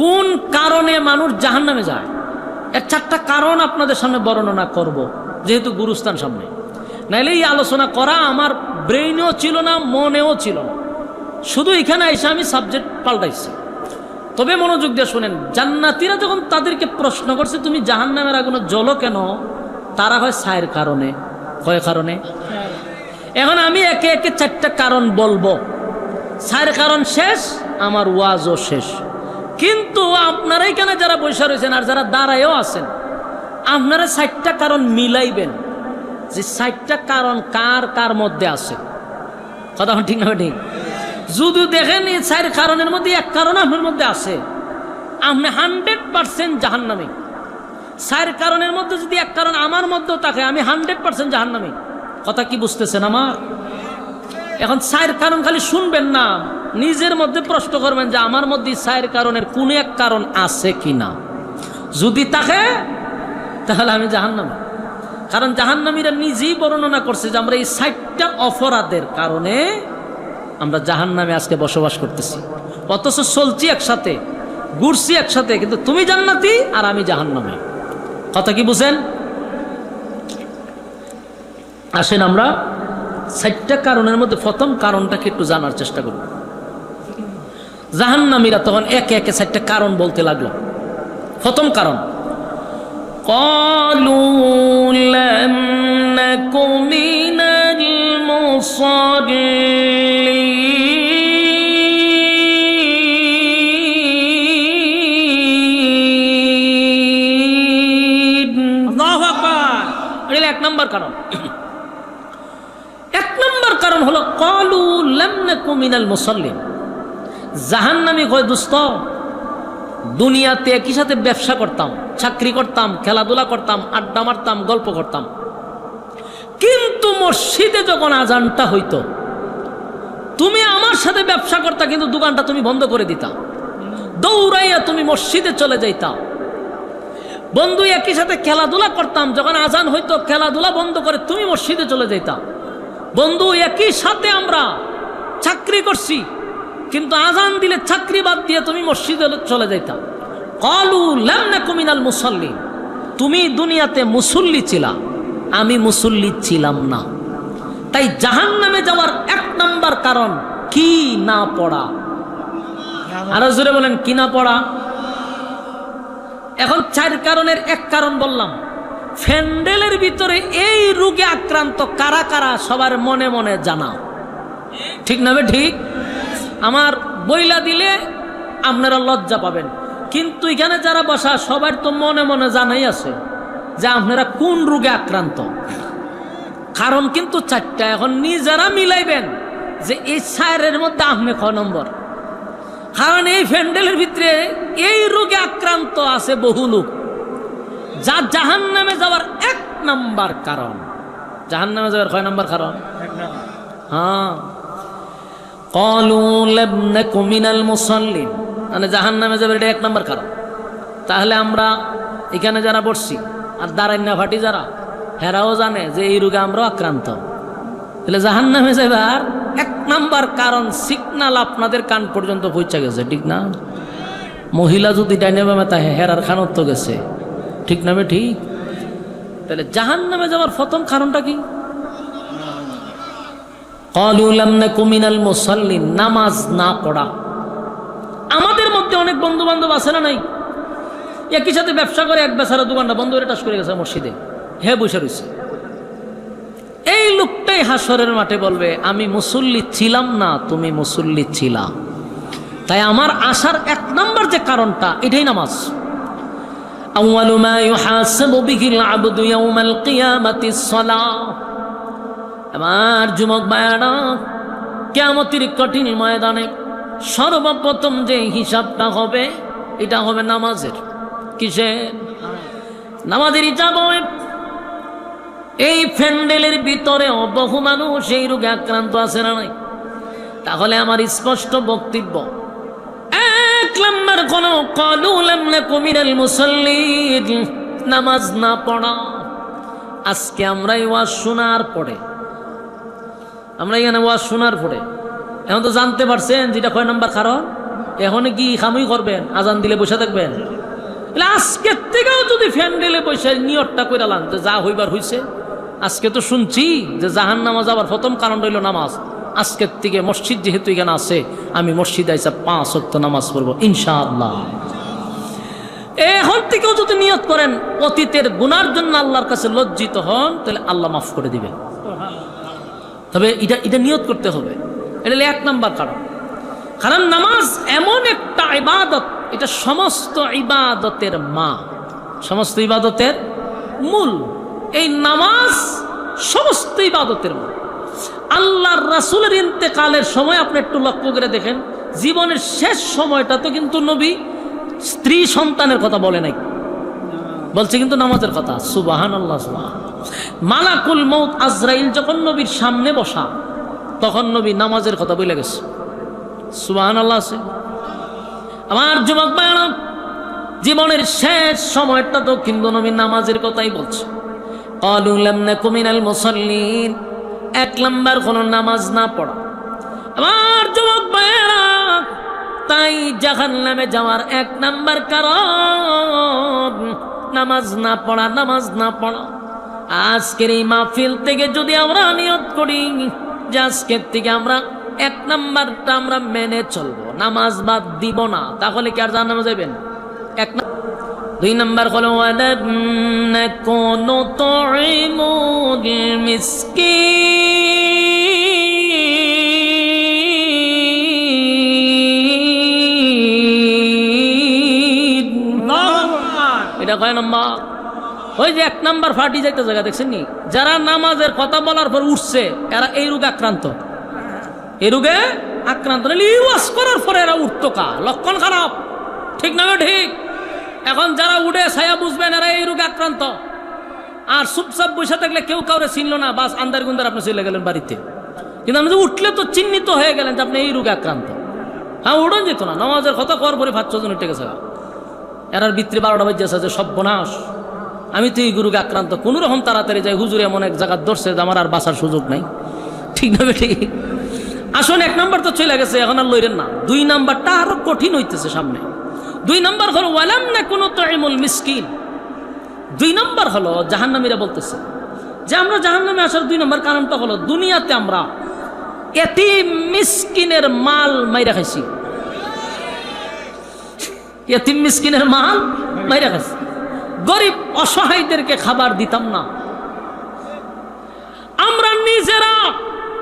কোন কারণে মানুষ জাহান্নামে যায়, এর 4টা কারণ আপনাদের সামনে বর্ণনা করব, যেহেতু গুরুস্থান সামনে। নাইলে এই আলোচনা করা আমার ব্রেইনেও ছিল না, মনেও ছিল না। শুধু এখানে এসে আমি সাবজেক্ট পাল্টাইছি। তবে মনোযোগ দিয়ে শোনেন, জান্নাতীরা যখন তাদেরকে প্রশ্ন করছে তুমি জাহান্নামের আগুনে জ্বলো কেন, তারা হয় 4 কারণে। কয় কারণে? এখন আমি একে একে 4টা কারণ বলবো। 4 কারণ শেষ, আমার ওয়াজও শেষ। কিন্তু আপনারা এখানে যারা বসে রয়েছেন আর যারা দাঁড়ায়ও আছেন, আপনারা 4টা কারণ মিলাইবেন যে 4টা কারণ কার কার মধ্যে আছে। কথা ঠিক না ঠিক? যদি দেখেন এই 4 কারণের মধ্যে 1 কারণ আপনার মধ্যে আছে, আপনি 100% জাহান্নামী। 4 কারণের মধ্যে যদি 1 কারণ আমার মধ্যেও থাকে, আমি 100% জাহান্নামী। কথা কি বুঝতেছেন আমার? এখন 4 কারণ খালি শুনবেন না, নিজের মধ্যে প্রশ্ন করবেন যে আমার মধ্যে 4 কারণের কোন 1 কারণ আছে কিনা। যদি থাকে তাহলে আমি জাহান্নামী। কারণ জাহান্নামীরা নিজেই বর্ণনা করছে যে আমরা এই 4টা অপরাধের কারণে আমরা জাহান্নামে আজকে বসবাস করতেছি, অথচ চলছি একসাথে, ঘুরছি একসাথে, কিন্তু তুমি জান্নাতি আর আমি জাহান্নামে। কথা কি বুঝেন? আসেন আমরা 4টা কারণের মধ্যে প্রথম কারণটাকে একটু জানার চেষ্টা করব। জাহান্নামীরা তখন একে একে 4টা কারণ বলতে লাগলো। প্রথম কারণ, ক্বালু লাম নাকু মিনাল মুসাল্লিন। আল্লাহু আকবার। এটা 1 নম্বর কারণ। 1 নম্বর কারণ হলো ক্বালু লাম নাকু মিনাল মুসাল্লিন। জাহান্নামী কয়, দোস্ত দুনিয়াতে একই সাথে ব্যবসা করতাম, চাকরি করতাম, খেলাধুলা করতাম, আড্ডা মারতাম, গল্প করতাম, কিন্তু মসজিদে যখন আজানটা হইতো তুমি আমার সাথে ব্যবসা করতা, কিন্তু দোকানটা তুমি বন্ধ করে দিতা, দৌড়াইয়া তুমি মসজিদে চলে যাইতা। বন্ধু একই সাথে খেলাধুলা করতাম, যখন আজান হইতো খেলাধুলা বন্ধ করে তুমি মসজিদে চলে যাইতা। বন্ধু একই সাথে আমরা চাকরি করছি, কিন্তু আজান দিলে চাকরি বাদ দিয়ে তুমি মসজিদে চলে যাইতা। ক্বালু লাম নাকু মিনাল মুসাল্লিন। তুমি দুনিয়াতে মুসল্লি ছিলা, আমি মুসল্লি ছিলাম না। তাই জাহান্নামে যাওয়ার 1 নম্বর কারণ কি না পড়া। আরো জোরে বলেন, কি না পড়া। এখন 4 কারণের 1 কারণ বললাম। ফ্যান্ডেলের ভিতরে এই রোগে আক্রান্ত কারা কারা সবার মনে মনে জানা, ঠিক না? ঠিক। আমার বইলা দিলে আপনারা লজ্জা পাবেন, কিন্তু এখানে যারা বসা সবার তো মনে মনে জানাই আছে যে আপনারা কোন রোগে আক্রান্ত। কারণ কিন্তু 4টা। এখন নিজেরা মিলাইবেন যে এই 4-এর মধ্যে আপনি ক নম্বর। কারণ এই ফ্যান্ডেলের ভিতরে এই রোগে আক্রান্ত আছে বহু লোক, যা জাহান্নামে যাওয়ার 1 নম্বর কারণ। জাহান্নামে যাওয়ার কয় নম্বর কারণ? হ্যাঁ, ক্বালু লাম নাকু মিনাল মুসাল্লিন, মানে জাহান্নামে যাবে, এটা 1 নম্বর কারণ। তাহলে আমরা এখানে যারা বসছি আর দাঁড়াইনা ফাটি যারা, হেরাও জানে যে এই রোগে আমরাও আক্রান্ত। তাহলে জাহান্নামে যাবার 1 নম্বর কারণ সিগনাল আপনাদের কান পর্যন্ত পৌঁছে গেছে, ঠিক না? মহিলা যদি ডাইনে বামে তা হেরার খানত তো গেছে, ঠিক না? ঠিক। তাহলে জাহান্নামে যাওয়ার প্রথম কারণটা কি? ক্বালু লাম নাকু মিনাল মুসাল্লিন, নামাজ না পড়া। আমাদের মধ্যে অনেক বন্ধু বান্ধব আছে না নাই? একই সাথে ব্যবসা করে, এক বেচারা দোকানটা বন্ধ করে টাস করে গেছে মসজিদে, হে বসে রয়েছে। এই লোকটাই হাসরের মাঠে বলবে, আমি মুসল্লি ছিলাম না, তুমি মুসল্লি ছিলা। তাই আমার আসার 1 নম্বর যে কারণটা, এটাই নামাজ। আউয়ালু মা ইউহাসাবু বিহিল আবদু ইয়াউমাল কিয়ামাতিস সালাহ। আমার যুবক ভাইরা, কিয়ামতের কঠিন ময়দানে সর্বপ্রথম যে হিসাবটা হবে, এটা হবে নামাজের। কিসের? নামাজের হিসাব হবে। এই প্যান্ডেলের ভিতরে বহু মানুষ এই রোগে আক্রান্ত আছে না নাই? তাহলে আমার স্পষ্ট বক্তব্য, 1 নম্বর কোন ক্বালু লাম নাকু মিনাল মুসাল্লিন, নামাজ না পড়া। আজকে আমরা এই ওয়াজ শোনার পরে, আমরা এখানে ওয়াজ শোনার পরে এখন তো জানতে পারছেন যেটা কয় নম্বর কারণ। এখন কি খামুই করবেন? আজান দিলে বসে থাকবেন? আজকের থেকেও যদি ফ্যান্ডেলে বসে নিয়তটা করে লান যা হইবার হইছে। আজকে তো শুনছি যে জাহান্নামে যাবার প্রথম কারণ রইল নামাজ। আজকের থেকে মসজিদ যেহেতু এখানে আছে, আমি মসজিদে আইসা 5 ওয়াক্ত নামাজ পড়বো ইনশাআল্লাহ। এখন থেকেও যদি নিয়ত করেন, অতীতের গুনার জন্য আল্লাহর কাছে লজ্জিত হন, তাহলে আল্লাহ মাফ করে দিবেন। তবে এটা নিয়ত করতে হবে। এটা হলো 1 নাম্বার কারণ। কারণ নামাজ এমন একটা ইবাদত, এটা সমস্ত ইবাদতের মা, সমস্ত ইবাদতের মূল। এই নামাজ সমস্ত ইবাদতের মূল। আল্লাহর রাসূলের ইন্তেকালের সময় আপনি একটু লক্ষ্য করে দেখেন, জীবনের শেষ সময়টা তো কিন্তু নবী স্ত্রী সন্তানের কথা বলে নাই, বলছে কিন্তু নামাজের কথা। সুবহানাল্লাহ, সুবহানাল্লাহ। মালাকুল মউত আজরাইল যখন নবীর সামনে বসা, তখন নবী নামাজের কথা বলে গেছে। সুবহানাল্লাহ আছে। আমার যুবক ভাইরা, জীবনের শেষ সময়টা তো কিন্তু নবী নামাজের কথাই বলছে। ক্বালু লাম নাকু মিনাল মুসাল্লিন, 1 নাম্বার হলো নামাজ না পড়া। আমার যুবক ভাইরা, তাই জাহান্নামে যাওয়ার 1 নাম্বার কারণ নামাজ না পড়া, নামাজ না পড়া। আজকের এই মাহফিল থেকে যদি আমরা নিয়ত করি যে আজকের থেকে আমরা 1 নাম্বারটা আমরা মেনে চলবো, নামাজ বাদ দিব না, তাহলে কি আর জাহান্নামে যাবেন? 2 নাম্বার হলো ওয়ালাম নাকুনু তুইমুল মিসকিন। এটা কয় নাম্বার? ওই যে 1 নাম্বার ফাটি যাইতে জায়গা দেখছেন নি, যারা নামাজের কথা বলার পর উঠছে, এরা এই রোগে আক্রান্ত। এই রোগে আক্রান্ত ওয়াজ করার পরে এরা উঠতো কা, লক্ষণ খারাপ, ঠিক না? ঠিক। এখন যারা উঠে ছায়া বুঝবেন, এরা এই রোগে আক্রান্ত। আর চুপচাপ বসে থাকলে কেউ কাউরে চিনল না, বাস আন্দার গুন্দার আপনি চলে গেলেন বাড়িতে। কিন্তু আপনি উঠলে তো চিহ্নিত হয়ে গেলেন যে আপনি এই রোগে আক্রান্ত। হ্যাঁ, উঠন যেত না, নামাজের কথা কর পরে 5-6 জন উঠে গেছে। এরার ভিতরে 12টা বাজে আছে যে সর্বনাশ, আমি তো এই রোগে আক্রান্ত। কোনো রকম তাড়াতাড়ি যাই, হুজুর এমন এক জায়গা ধরছে যে আমার আর বাঁচার সুযোগ নাই। ঠিক না? ঠিক। আসলে 1 নাম্বার তো চলে গেছে, এখন আর লইরেন না। 2 নাম্বারটা আরো কঠিন হইতেছে সামনে। 2 নাম্বার হলো ওয়ালাম নাকুনু তুইমুল মিসকিন। 2 নাম্বার হলো জাহান্নামীরা বলতেছে যে আমরা জাহান্নামে আসার 2 নাম্বার কারণটা হলো দুনিয়াতে আমরা এতিম মিসকিনের মাল মাইরা খাইছি। এতিম মিসকিনের মাল মাইরা খাইছি। গরিব অসহায়দেরকে খাবার দিতাম না। আমরা নিজেরা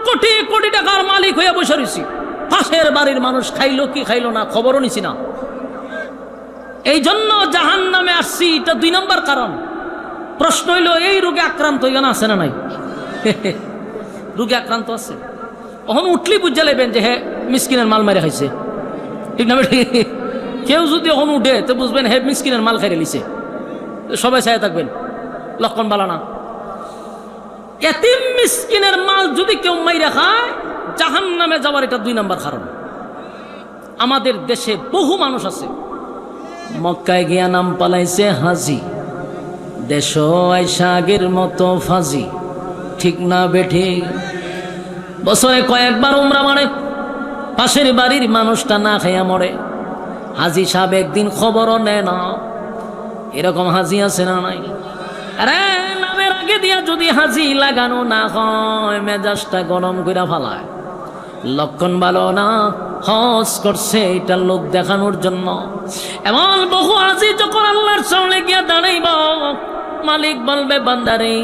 কোটি কোটি টাকার মালিক হয়ে বসে রয়েছি, পাশের বাড়ির মানুষ খাইলো কি খাইলো না খবরও নিছি না। এই জন্য জাহান্নামে আসছি, এটা 2 নাম্বার কারণ। প্রশ্ন হইল, এই রোগে আক্রান্ত এখানে আছে না নাই? রোগে আক্রান্ত আছে। এখন উঠলি বুঝে লেবেন যে হ্যাঁ মিসকিনের মাল মেরে খাইছে। ঠিক না? কেউ যদি এখন উঠে তো বুঝবেন হ্যাঁ মিসকিনের মাল খাইরে লিছে। সবাই চাই থাকবেন, লক্ষণ বালা না। এতিম মিসকিনের মাল যদি কেউ মাইরা খায়, জাহান্নামে যাওয়ার এটা 2 নাম্বার কারণ। আমাদের দেশে বহু মানুষ আছে, মক্কায় গিয়া নাম পালাইছে হাজি, দেশ আইসা আগের মতো ফাজি। ঠিক না বেঠে? বছরে কয়েকবার উমরা মারে, পাশের বাড়ির মানুষটা না খাইয়া মরে। হাজি সাহেব একদিন খবরও নেয় না। এরকম হাজি আছে না নাই? আরে নামের আগে দিয়া যদি হাজি লাগানো না হয়, মেজাজটা গরম করে ফালায়। লক্ষণ ভালো না, হজ করছে এটা লোক দেখানোর জন্য। এমন বহু হাজি যখন আল্লাহর সামনে গিয়া দাঁড়াইব, মালিক বলবে বান্দারে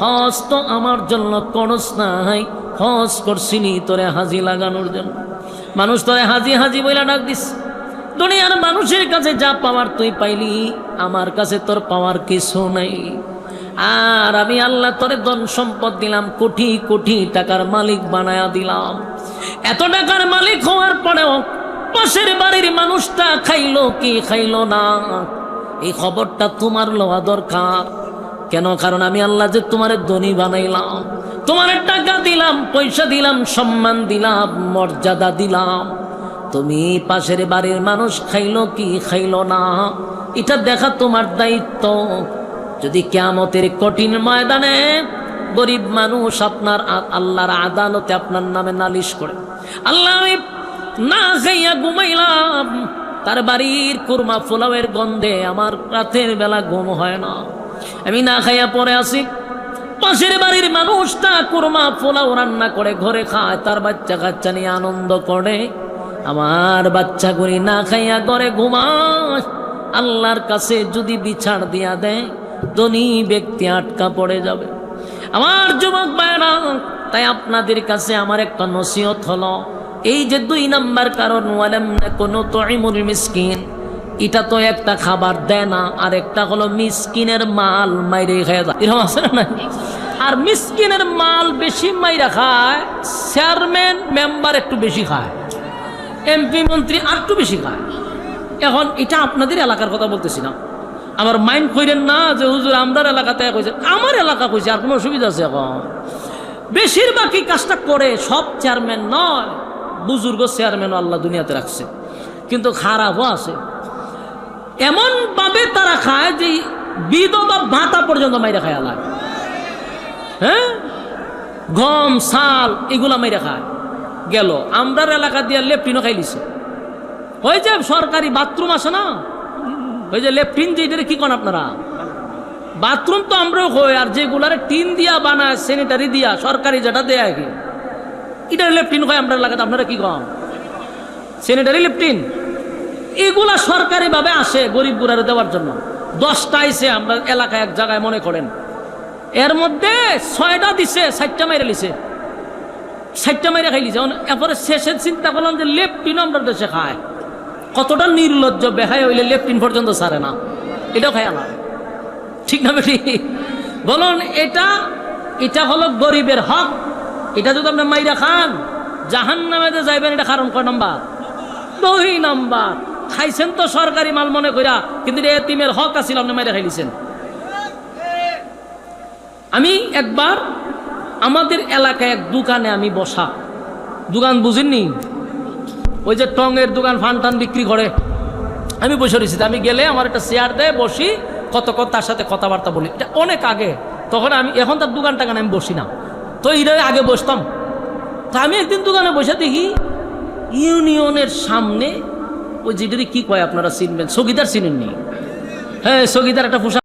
হজ তো আমার জন্য করস নাই, হজ করছিলি তোরে হাজি লাগানোর জন্য। মানুষ তোরে হাজি হাজি বইলা ডাক দিস। দুনিয়ার মানুষের কাছে যা পাওয়ার তুই পাইলি, আমার কাছে তোর পাওয়ার কিছু নাই। আর আমি আল্লাহ তোরে ধন সম্পদ দিলাম, কোটি কোটি টাকার মালিক বানায়া দিলাম। এত টাকার মালিক হওয়ার পরেও পাশের বাড়ির মানুষটা খাইলো কি খাইলো না, এই খবরটা তোমার লওয়া দরকার। কেন? কারণ আমি আল্লাহ যে তোমার ধনী বানাইলাম, তোমার টাকা দিলাম, পয়সা দিলাম, সম্মান দিলাম, মর্যাদা দিলাম। তুমি পাশের বাড়ির মানুষ খাইলো কি খাইলো না, এটা দেখা তোমার দায়িত্ব। যদি কিয়ামতের কঠিন ময়দানে গরিব মানুষ আপনার আল্লাহর আদালতে আপনার নামে নালিশ করে, আল্লাহ আমি না খাইয়া ঘুমাইলাম, তার বাড়ির কুরমা পোলাওয়ের গন্ধে আমার রাতের বেলা ঘুম হয় না। আমি না খাইয়া পরে আসি, পাশের বাড়ির মানুষটা কুরমা পোলাও রান্না করে ঘরে খায়, তার বাচ্চা কাচ্চা নিয়ে আনন্দ করে। আমার বাচ্চাগুলি না খাইয়া ঘরে ঘুমায়। আল্লাহর কাছে যদি বিচার দিয়া দেয়, ধনী ব্যক্তি আটকা পড়ে যাবে। আমার যুবক ভাইরা, তাই আপনাদের কাছে আমার একটা নসিহত হলো, এই যে 2 নাম্বার কারণ, ওয়ালাম নাকুনু তুইমুল মিসকিন, এটা তো একটা খাবার দেয় না, আর একটা হলো মিসকিনের মাল মাইরে খায় যায়, এরকম আছে না? আর মিসকিনের মাল বেশি মাইরা খায়, চেয়ারম্যান মেম্বার একটু বেশি খায়, এমপি মন্ত্রী আর একটু বেশি খায়। এখন এটা আপনাদের এলাকার কথা বলতেছি না, আমার মাইন্ড কইরেন না যে হুজুর আমরার এলাকাতে কইছে, আমার এলাকা কইছে, আর কোনো অসুবিধা আছে? এখন বেশিরভাগই কাজটা করে, সব চেয়ারম্যান নয়, বুজুর্গ চেয়ারম্যানও আল্লাহ দুনিয়াতে রাখছে, কিন্তু খারাপও আছে। এমন ভাবে তারা খায় যে বিধবা ভাতা পর্যন্ত মাইরা খায় আলাদা, হ্যাঁ, গম চাল এগুলা মাইরা খায়। গেল আমরার এলাকা দিয়ে লেফটিনও খাইলিছে। ওই যে সরকারি বাথরুম আছে না, ওই যে লেফটিন, যে কি কন আপনারা, বাথরুম তো আমরাও হই, আর যেগুলারে টিন দিয়া বানায় স্যানিটারি দিয়া, সরকারি যেটা দেয় কি, এটা লেফটিন হয় আমরা এলাকাতে। আপনারা কি কম স্যানিটারি লেফটিন, এগুলা সরকারি ভাবে আসে গরিব গুড়ারে দেওয়ার জন্য। 10টা আইসে আমরা এলাকায় এক জায়গায় মনে করেন, এর মধ্যে 6টা দিছে, 4টা মাইরা লিছে, 4টা মাইরা খাইলিছে। এরপরে শেষে চিন্তা করলাম যে লেফটিনও আমরা দেশে খায়, কতটা নির্লজ্জ বেহায় হইলে লেফটিন পর্যন্ত ছাড়ে না, এটাও খায় না, ঠিক না বেটি? বলুন, এটা হলো গরিবের হক। এটা যদি আপনি মাইরা খান, জাহান্নামে যে যাইবেন, এটা কারণ কয় নাম্বার? 2 নাম্বার। খাইছেন তো সরকারি মাল মনে কইরা, কিন্তু এটা এতিমের হক আছিল, আপনি মাইরা খাইলিছেন। আমি একবার আমাদের এলাকায় এক দোকানে আমি বসা, দোকান বুঝেননি, ওই যে টঙের দোকান, ফান টান বিক্রি করে, আমি বসে রয়েছি। আমি গেলে আমার একটা চেয়ার দেয়, বসি, কত তার সাথে কথাবার্তা বলি। এটা অনেক আগে, তখন আমি, এখন তার দোকান টাকানে আমি বসি না, তো এটাই আগে বসতাম। তা আমি একদিন দোকানে বসে দেখি ইউনিয়নের সামনে ওই যেটারই কি কয় আপনারা চিনবেন, চৌকিদার চিনেননি? হ্যাঁ, চৌকিদার একটা পোশাক